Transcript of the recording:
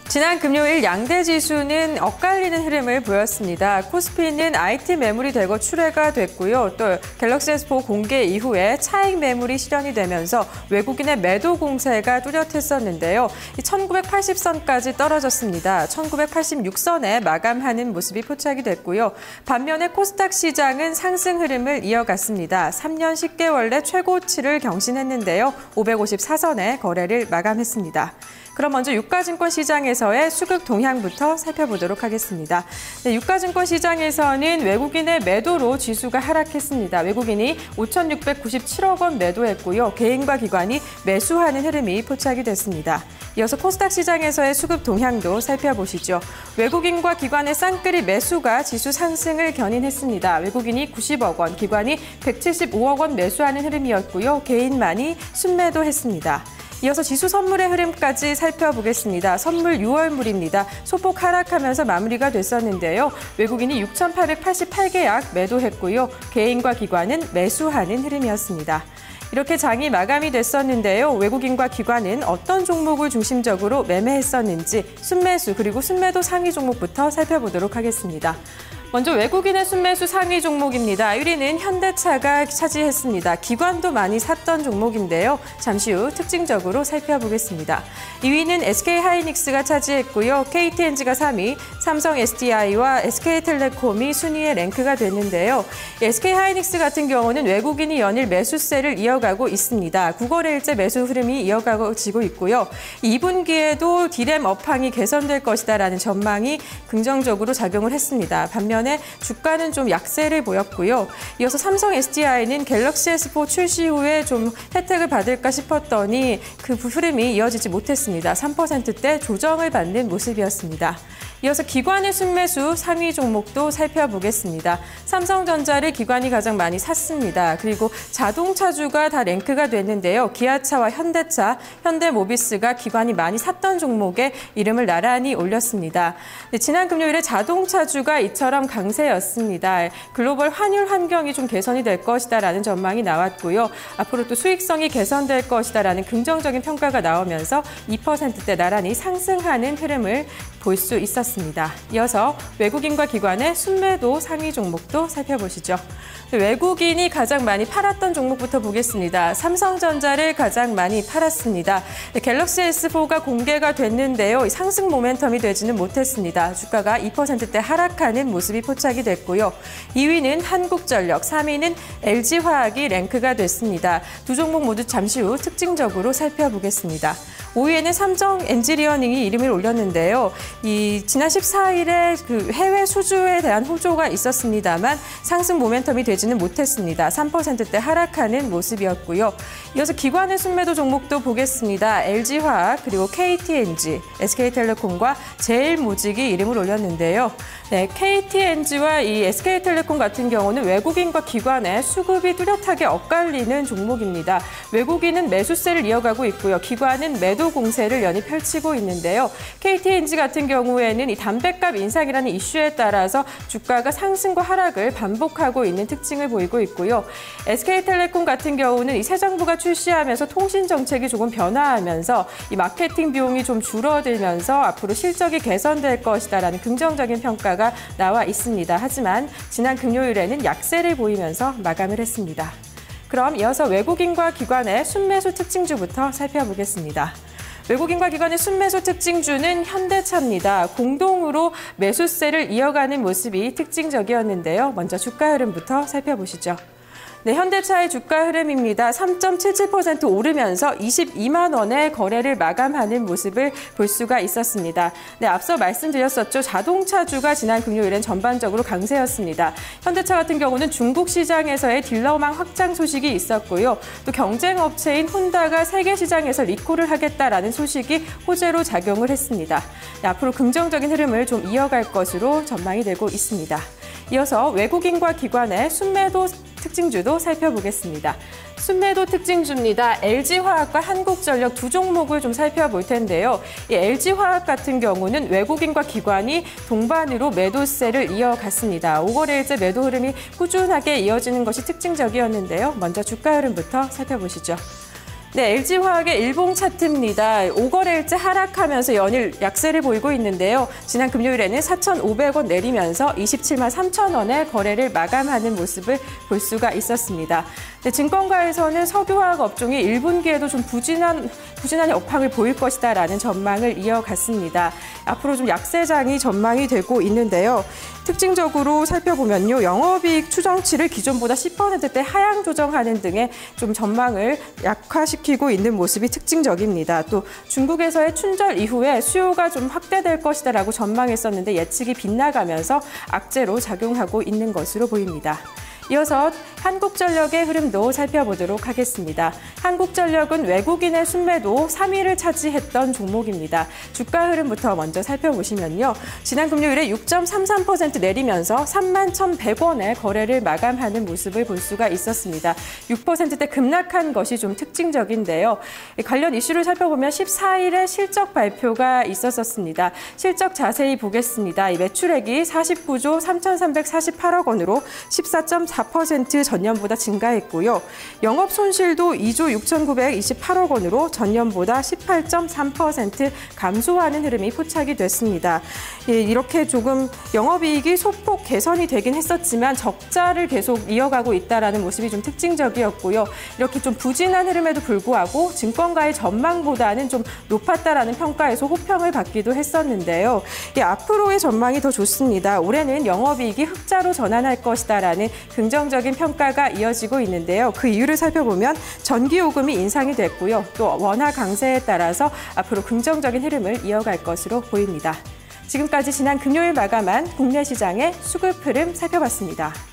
지난 금요일 양대 지수는 엇갈리는 흐름을 보였습니다. 코스피는 IT 매물이 대거 출회가 됐고요. 또 갤럭시 S4 공개 이후에 차익 매물이 실현이 되면서 외국인의 매도 공세가 뚜렷했었는데요. 1980선까지 떨어졌습니다. 1986선에 마감하는 모습이 포착이 됐고요. 반면에 코스닥 시장은 상승 흐름을 이어갔습니다. 3년 10개월 내 최고치를 경신했는데요. 554선에 거래를 마감했습니다. 그럼 먼저 유가증권 시장에서의 수급 동향부터 살펴보도록 하겠습니다. 네, 유가증권 시장에서는 외국인의 매도로 지수가 하락했습니다. 외국인이 5,697억 원 매도했고요. 개인과 기관이 매수하는 흐름이 포착이 됐습니다. 이어서 코스닥 시장에서의 수급 동향도 살펴보시죠. 외국인과 기관의 쌍끌이 매수가 지수 상승을 견인했습니다. 외국인이 90억 원, 기관이 175억 원 매수하는 흐름이었고요. 개인만이 순매도했습니다. 이어서 지수 선물의 흐름까지 살펴보겠습니다. 선물 6월물입니다. 소폭 하락하면서 마무리가 됐었는데요. 외국인이 6,888계약 매도했고요. 개인과 기관은 매수하는 흐름이었습니다. 이렇게 장이 마감이 됐었는데요. 외국인과 기관은 어떤 종목을 중심적으로 매매했었는지 순매수 그리고 순매도 상위 종목부터 살펴보도록 하겠습니다. 먼저 외국인의 순매수 상위 종목입니다. 1위는 현대차가 차지했습니다. 기관도 많이 샀던 종목인데요. 잠시 후 특징적으로 살펴보겠습니다. 2위는 SK하이닉스가 차지했고요. KTNG가 3위, 삼성 SDI와 SK텔레콤이 순위에 랭크가 됐는데요. SK하이닉스 같은 경우는 외국인이 연일 매수세를 이어가고 있습니다. 9거래일째 매수 흐름이 이어가지고 있고요. 2분기에도 디램 업황이 개선될 것이다라는 전망이 긍정적으로 작용을 했습니다. 반면 주가는 좀 약세를 보였고요. 이어서 삼성 SDI는 갤럭시 S4 출시 후에 좀 혜택을 받을까 싶었더니 그 흐름이 이어지지 못했습니다. 3%대 조정을 받는 모습이었습니다. 이어서 기관의 순매수 상위 종목도 살펴보겠습니다. 삼성전자를 기관이 가장 많이 샀습니다. 그리고 자동차주가 다 랭크가 됐는데요. 기아차와 현대차, 현대모비스가 기관이 많이 샀던 종목에 이름을 나란히 올렸습니다. 네, 지난 금요일에 자동차주가 이처럼 강세였습니다. 글로벌 환율 환경이 좀 개선이 될 것이다라는 전망이 나왔고요. 앞으로 또 수익성이 개선될 것이다라는 긍정적인 평가가 나오면서 2%대 나란히 상승하는 흐름을 볼 수 있었습니다. 이어서 외국인과 기관의 순매도 상위 종목도 살펴보시죠. 외국인이 가장 많이 팔았던 종목부터 보겠습니다. 삼성전자를 가장 많이 팔았습니다. 갤럭시 S4가 공개가 됐는데요. 상승 모멘텀이 되지는 못했습니다. 주가가 2%대 하락하는 모습이 포착이 됐고요. 2위는 한국전력, 3위는 LG화학이 랭크가 됐습니다. 두 종목 모두 잠시 후 특징적으로 살펴보겠습니다. 5위에는 삼성 엔지니어링이 이름을 올렸는데요. 지난 14일에 그 해외 수주에 대한 호조가 있었습니다만 상승 모멘텀이 되지는 못했습니다. 3%대 하락하는 모습이었고요. 이어서 기관의 순매도 종목도 보겠습니다. LG화학 그리고 KTNG, SK텔레콤과 제일모직이 이름을 올렸는데요. 네, KTNG와 이 SK텔레콤 같은 경우는 외국인과 기관의 수급이 뚜렷하게 엇갈리는 종목입니다. 외국인은 매수세를 이어가고 있고요. 기관은 매도 공세를 연이 펼치고 있는데요. KTNG 같은 경우에는 이 담배값 인상이라는 이슈에 따라서 주가가 상승과 하락을 반복하고 있는 특징을 보이고 있고요. SK텔레콤 같은 경우는 이 새 정부가 출시하면서 통신 정책이 조금 변화하면서 이 마케팅 비용이 좀 줄어들면서 앞으로 실적이 개선될 것이다라는 긍정적인 평가가 나와 있습니다. 하지만 지난 금요일에는 약세를 보이면서 마감을 했습니다. 그럼 이어서 외국인과 기관의 순매수 특징주부터 살펴보겠습니다. 외국인과 기관의 순매수 특징주는 현대차입니다. 공동으로 매수세를 이어가는 모습이 특징적이었는데요. 먼저 주가 흐름부터 살펴보시죠. 네, 현대차의 주가 흐름입니다. 3.77% 오르면서 22만 원의 거래를 마감하는 모습을 볼 수가 있었습니다. 네, 앞서 말씀드렸었죠. 자동차주가 지난 금요일엔 전반적으로 강세였습니다. 현대차 같은 경우는 중국 시장에서의 딜러망 확장 소식이 있었고요. 또 경쟁업체인 혼다가 세계 시장에서 리콜을 하겠다라는 소식이 호재로 작용을 했습니다. 네, 앞으로 긍정적인 흐름을 좀 이어갈 것으로 전망이 되고 있습니다. 이어서 외국인과 기관의 순매도 특징주도 살펴보겠습니다. 순매도 특징주입니다. LG화학과 한국전력 두 종목을 좀 살펴볼 텐데요. 이 LG화학 같은 경우는 외국인과 기관이 동반으로 매도세를 이어갔습니다. 5거래일째 매도 흐름이 꾸준하게 이어지는 것이 특징적이었는데요. 먼저 주가 흐름부터 살펴보시죠. 네, LG화학의 일봉 차트입니다. 5거래일째 하락하면서 연일 약세를 보이고 있는데요. 지난 금요일에는 4,500원 내리면서 27만 3천 원에 거래를 마감하는 모습을 볼 수가 있었습니다. 네, 증권가에서는 석유화학 업종이 1분기에도 좀 부진한 업황을 보일 것이다라는 전망을 이어갔습니다. 앞으로 좀 약세장이 전망이 되고 있는데요. 특징적으로 살펴보면요. 영업이익 추정치를 기존보다 10%대 하향 조정하는 등의 좀 전망을 약화시키고 있는 모습이 특징적입니다. 또 중국에서의 춘절 이후에 수요가 좀 확대될 것이다라고 전망했었는데 예측이 빗나가면서 악재로 작용하고 있는 것으로 보입니다. 이어서 한국전력의 흐름도 살펴보도록 하겠습니다. 한국전력은 외국인의 순매도 3위를 차지했던 종목입니다. 주가 흐름부터 먼저 살펴보시면요. 지난 금요일에 6.33% 내리면서 31,100원에 거래를 마감하는 모습을 볼 수가 있었습니다. 6%대 급락한 것이 좀 특징적인데요. 관련 이슈를 살펴보면 14일에 실적 발표가 있었습니다. 실적 자세히 보겠습니다. 매출액이 49조 3,348억 원으로 14.4% 전년보다 증가했고요. 영업 손실도 2조 6,928억 원으로 전년보다 18.3% 감소하는 흐름이 포착이 됐습니다. 이렇게 조금 영업이익이 소폭 개선이 되긴 했었지만 적자를 계속 이어가고 있다는 모습이 좀 특징적이었고요. 이렇게 좀 부진한 흐름에도 불구하고 증권가의 전망보다는 좀 높았다라는 평가에서 호평을 받기도 했었는데요. 앞으로의 전망이 더 좋습니다. 올해는 영업이익이 흑자로 전환할 것이다라는 긍정적인 평가가 이어지고 있는데요. 그 이유를 살펴보면 전기요금이 인상이 됐고요. 또 원화 강세에 따라서 앞으로 긍정적인 흐름을 이어갈 것으로 보입니다. 지금까지 지난 금요일 마감한 국내 시장의 수급 흐름 살펴봤습니다.